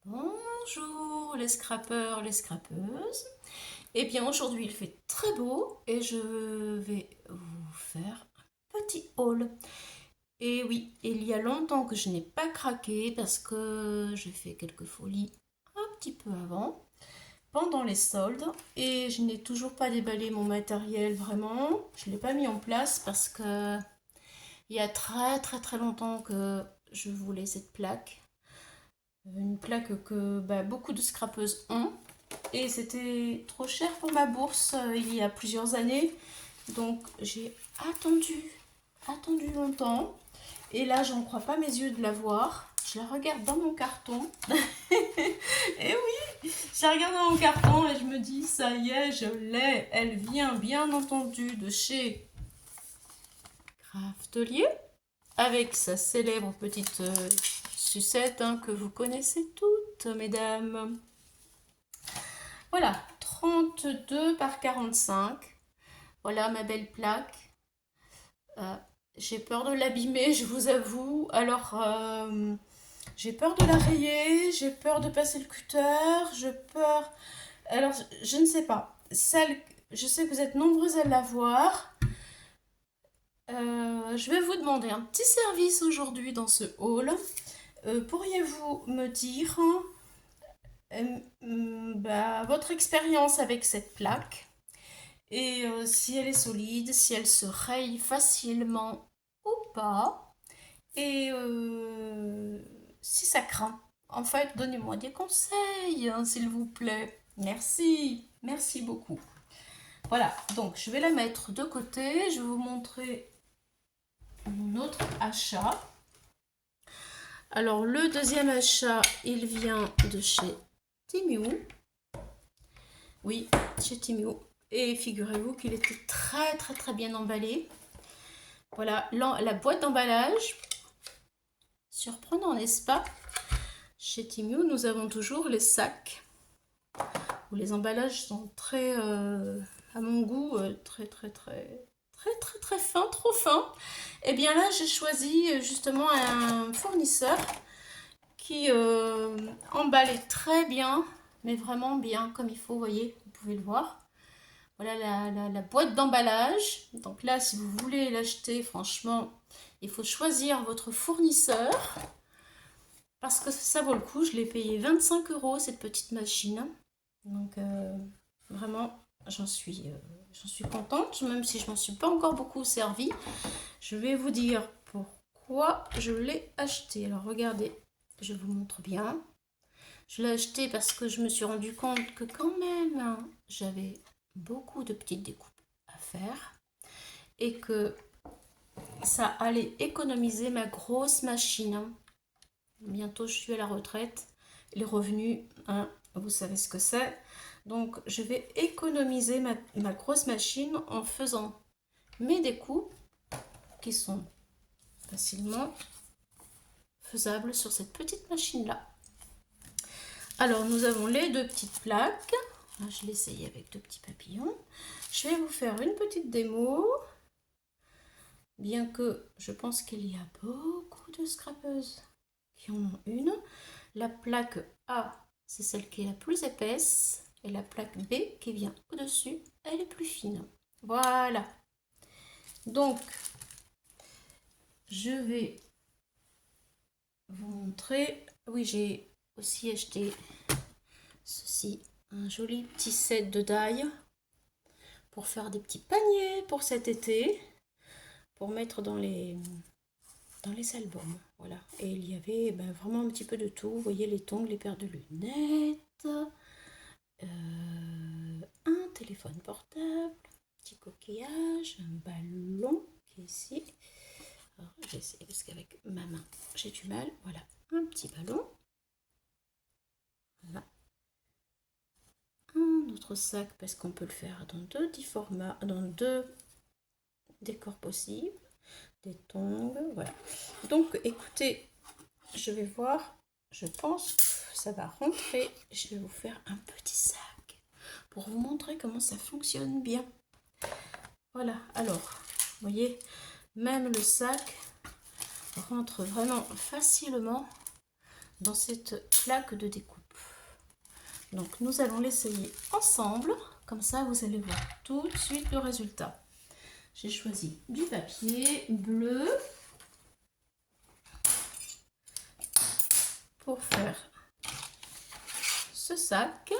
Bonjour les scrapeurs, les scrapeuses. Eh bien aujourd'hui il fait très beau et je vais vous faire un petit haul. Et oui, il y a longtemps que je n'ai pas craqué parce que j'ai fait quelques folies un petit peu avant, pendant les soldes. Et je n'ai toujours pas déballé mon matériel vraiment. Je ne l'ai pas mis en place parce que il y a très longtemps que je voulais cette plaque. Une plaque que beaucoup de scrapeuses ont. Et c'était trop cher pour ma bourse il y a plusieurs années. Donc j'ai attendu longtemps. Et là, j'en crois pas mes yeux de la voir. Je la regarde dans mon carton. Et oui, je la regarde dans mon carton et je me dis, ça y est, je l'ai. Elle vient bien entendu de chez Craftelier. Avec sa célèbre petite sucette que vous connaissez toutes, mesdames. Voilà, 32 par 45. Voilà ma belle plaque. Euh, j'ai peur de l'abîmer, je vous avoue. Alors, j'ai peur de la rayer, j'ai peur de passer le cutter, j'ai peur... Alors, je ne sais pas. Celle, je sais que vous êtes nombreuses à l'avoir. Je vais vous demander un petit service aujourd'hui dans ce haul. Pourriez-vous me dire votre expérience avec cette plaque et si elle est solide, si elle se raye facilement ou pas, et si ça craint. En fait, donnez-moi des conseils, s'il vous plaît. Merci, merci beaucoup. Voilà, donc je vais la mettre de côté. Je vais vous montrer mon autre achat. Alors, le deuxième achat, il vient de chez Temu. Oui, chez Temu. Et figurez-vous qu'il était très bien emballé. Voilà, la boîte d'emballage. Surprenant, n'est-ce pas? Chez Temu, nous avons toujours les sacs où les emballages sont très, à mon goût, très fins, trop fins. Et bien là, j'ai choisi justement un fournisseur qui emballait très bien, mais vraiment bien, comme il faut, vous voyez, vous pouvez le voir. Voilà la boîte d'emballage. Donc là, si vous voulez l'acheter, franchement, il faut choisir votre fournisseur. Parce que ça vaut le coup. Je l'ai payé 25 € cette petite machine. Donc vraiment, j'en suis contente. Même si je m'en suis pas encore beaucoup servi. Je vais vous dire pourquoi je l'ai acheté. Alors regardez, je vous montre bien. Je l'ai acheté parce que je me suis rendu compte que quand même, j'avais beaucoup de petites découpes à faire et que ça allait économiser ma grosse machine. Bientôt, je suis à la retraite. Les revenus, vous savez ce que c'est. Donc, je vais économiser ma grosse machine en faisant mes découpes qui sont facilement faisables sur cette petite machine-là. Alors, nous avons les deux petites plaques. Je l'ai essayé avec deux petits papillons. Je vais vous faire une petite démo. Bien que je pense qu'il y a beaucoup de scrapeuses qui en ont une. La plaque A, c'est celle qui est la plus épaisse. Et la plaque B qui vient au-dessus, elle est plus fine. Voilà. Donc, je vais vous montrer. Oui, j'ai aussi acheté ceci, un joli petit set de die pour faire des petits paniers pour cet été, pour mettre dans les albums. Voilà. Et il y avait vraiment un petit peu de tout. Vous voyez les tongs, les paires de lunettes, un téléphone portable, petit coquillage, un ballon qui est ici. Alors, j'ai essayé parce qu'avec ma main, j'ai du mal. Voilà, un petit ballon. Voilà. Un autre sac parce qu'on peut le faire dans deux formats, dans deux décors possibles. Des tongs, voilà. Donc, écoutez, je vais voir. Je pense que ça va rentrer. Je vais vous faire un petit sac pour vous montrer comment ça fonctionne bien. Voilà, alors, vous voyez, même le sac rentre vraiment facilement dans cette plaque de découpe. Donc nous allons l'essayer ensemble, comme ça vous allez voir tout de suite le résultat. J'ai choisi du papier bleu pour faire ce sac.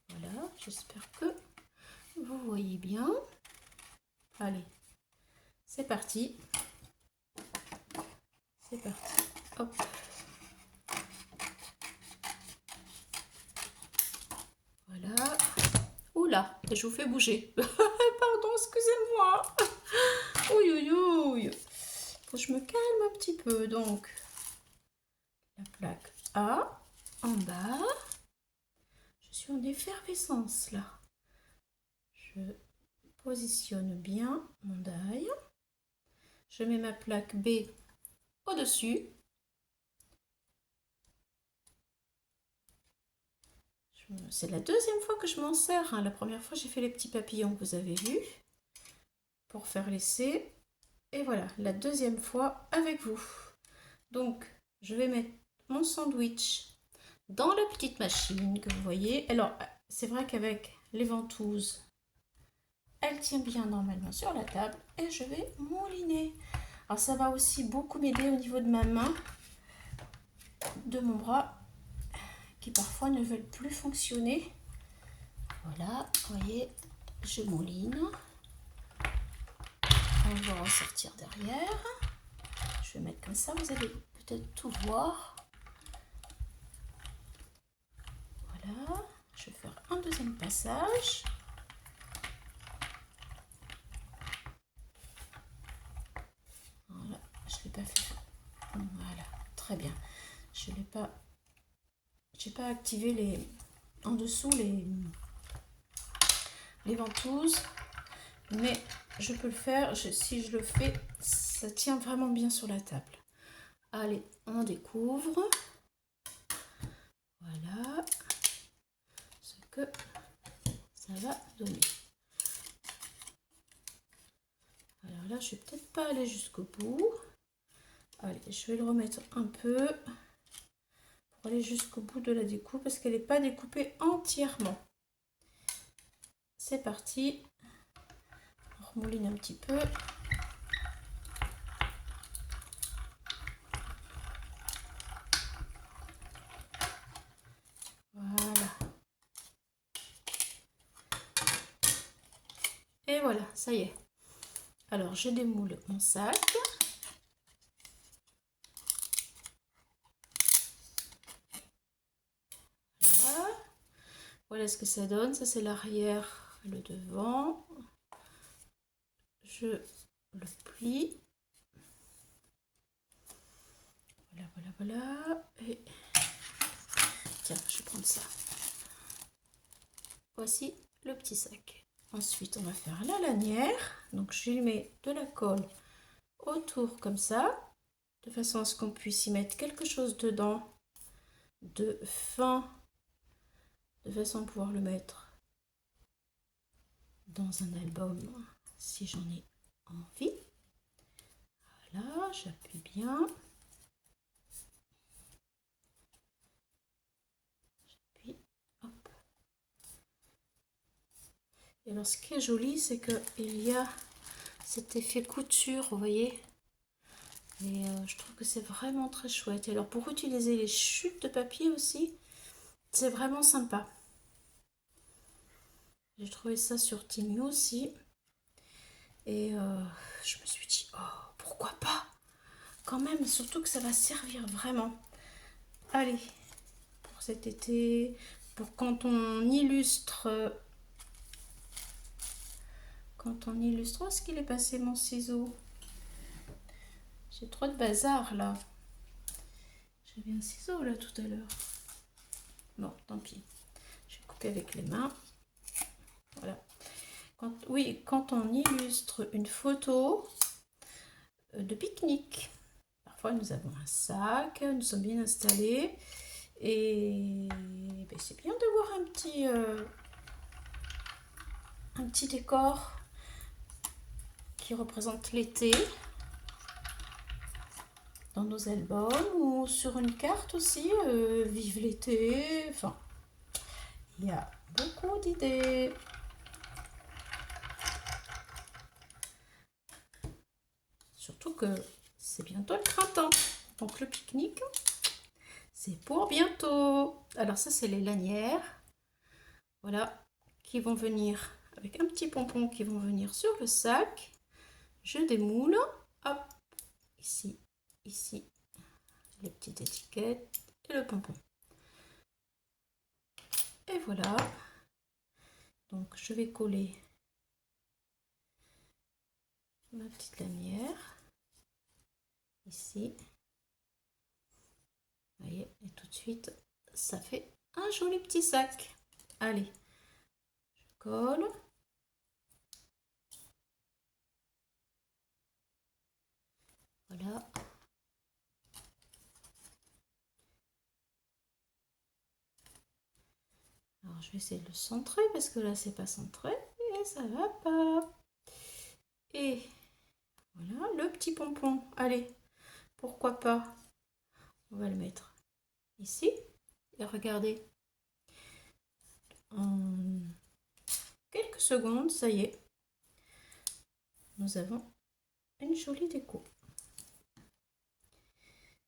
Voilà, j'espère que vous voyez bien. Allez, c'est parti. C'est parti. Hop. Voilà. Oula, je vous fais bouger. Pardon, excusez-moi. Ouïe, ouïe, ouïe. Faut que je me calme un petit peu. Donc, la plaque A en bas. Je suis en effervescence là. Je positionne bien mon die. Je mets ma plaque B au-dessus. C'est la deuxième fois que je m'en sers. Hein. La première fois, j'ai fait les petits papillons que vous avez vus pour faire l'essai. Et voilà, la deuxième fois avec vous. Donc, je vais mettre mon sandwich dans la petite machine que vous voyez. Alors, c'est vrai qu'avec les ventouses, elle tient bien normalement sur la table. Et je vais mouliner. Alors, ça va aussi beaucoup m'aider au niveau de ma main, de mon bras, qui parfois ne veulent plus fonctionner. Voilà, vous voyez, je mouline. On va ressortir derrière. Je vais mettre comme ça, vous allez peut-être tout voir. Voilà, je vais faire un deuxième passage. Voilà, je ne l'ai pas fait. Voilà, très bien. Je n'ai pas, j'ai pas activé les en dessous les ventouses, mais je peux le faire. Si je le fais, ça tient vraiment bien sur la table. Allez, on découvre. Voilà ce que ça va donner. Alors là, je vais peut-être pas aller jusqu'au bout. Allez, je vais le remettre un peu pour aller jusqu'au bout de la découpe parce qu'elle n'est pas découpée entièrement. C'est parti. On remouline un petit peu. Voilà. Et voilà, ça y est. Alors, je démoule mon sac. Voilà. Voilà ce que ça donne. Ça, c'est l'arrière, le devant. Je le plie. Voilà, voilà, voilà. Et tiens, je vais prendre ça. Voici le petit sac. Ensuite, on va faire la lanière. Donc, je lui mets de la colle autour comme ça, de façon à ce qu'on puisse y mettre quelque chose dedans de fin, de façon à pouvoir le mettre dans un album si j'en ai envie. Voilà, j'appuie bien. J'appuie, hop. Et alors, ce qui est joli, c'est qu'il y a cet effet couture, vous voyez. Et je trouve que c'est vraiment très chouette. Et alors, pour utiliser les chutes de papier aussi, c'est vraiment sympa. J'ai trouvé ça sur Temu aussi. Et je me suis dit, oh, pourquoi pas? Quand même, surtout que ça va servir vraiment. Allez, pour cet été, pour quand on illustre... Où est-ce qu'il est passé mon ciseau? J'ai trop de bazar là. J'avais un ciseau là tout à l'heure. Bon, tant pis. Je vais couper avec les mains. Voilà. Quand on illustre une photo de pique-nique. Parfois, nous avons un sac, nous sommes bien installés. Et ben, c'est bien d'avoir un petit décor qui représente l'été. dans nos albums ou sur une carte aussi, vive l'été, enfin, il y a beaucoup d'idées. Surtout que c'est bientôt le printemps, donc le pique-nique, c'est pour bientôt. Alors ça, c'est les lanières, voilà, qui vont venir avec un petit pompon qui vont venir sur le sac. Je démoule, hop, ici, ici, les petites étiquettes et le pompon. Et voilà, donc je vais coller ma petite lanière ici. Vous voyez, et tout de suite, ça fait un joli petit sac. Allez, je colle. Voilà. Alors, je vais essayer de le centrer parce que là, c'est pas centré et ça va pas. Et voilà, le petit pompon. Allez, pourquoi pas? On va le mettre ici. Et regardez, en quelques secondes, ça y est, nous avons une jolie déco.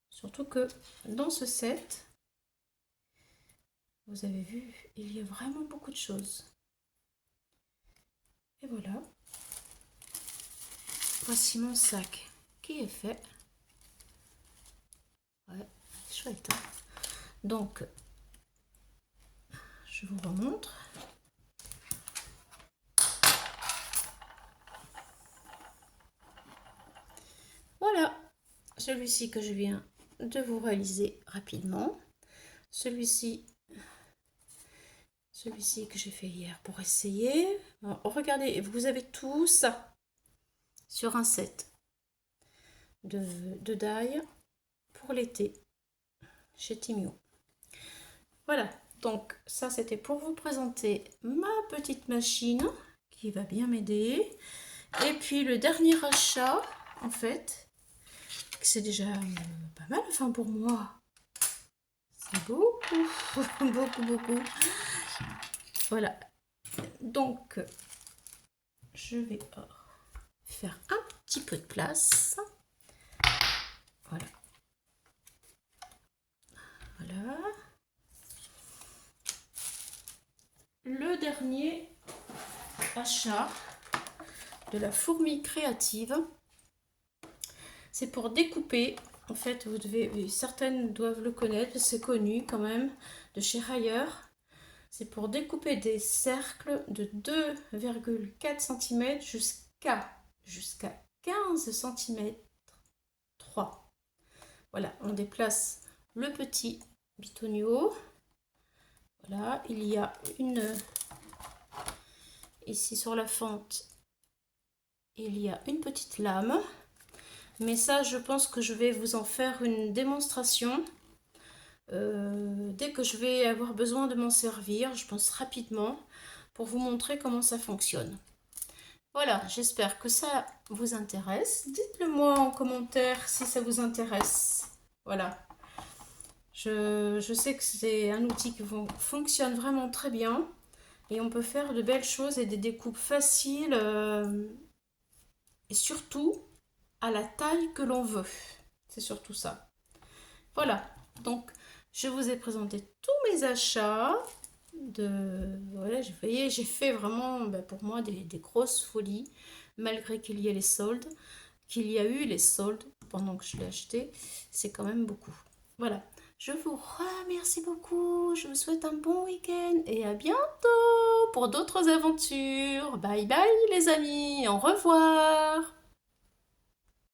Surtout que dans ce set, vous avez vu, il y a vraiment beaucoup de choses. Et voilà. Voici mon sac qui est fait. Ouais, chouette. Hein, donc, je vous remontre. Voilà, celui-ci que je viens de vous réaliser rapidement. Celui-ci que j'ai fait hier pour essayer. Alors, regardez, vous avez tout ça sur un set de die pour l'été chez Timio. Voilà, donc ça c'était pour vous présenter ma petite machine qui va bien m'aider. Et puis le dernier achat, en fait, c'est déjà pas mal, enfin pour moi, c'est beaucoup, beaucoup. Voilà, donc je vais faire un petit peu de place. Voilà. Voilà. Le dernier achat de la fourmi créative, c'est pour découper. En fait, vous devez, certaines doivent le connaître, c'est connu quand même, de chez Haier. C'est pour découper des cercles de 2,4 cm jusqu'à 15 cm 3. Voilà, on déplace le petit bitonio. Voilà, il y a une ici sur la fente, il y a une petite lame. Mais ça, je pense que je vais vous en faire une démonstration. Dès que je vais avoir besoin de m'en servir, je pense rapidement pour vous montrer comment ça fonctionne. Voilà, j'espère que ça vous intéresse. Dites-le moi en commentaire si ça vous intéresse. Voilà. Je sais que c'est un outil qui fonctionne vraiment très bien. Et on peut faire de belles choses et des découpes faciles. Et surtout, à la taille que l'on veut. C'est surtout ça. Voilà. Donc, je vous ai présenté tous mes achats. Voilà, vous voyez, j'ai fait vraiment pour moi des grosses folies, malgré qu'il y ait les soldes, qu'il y a eu les soldes pendant que je l'ai acheté, c'est quand même beaucoup. Voilà, je vous remercie beaucoup, je vous souhaite un bon week-end et à bientôt pour d'autres aventures. Bye bye les amis, au revoir.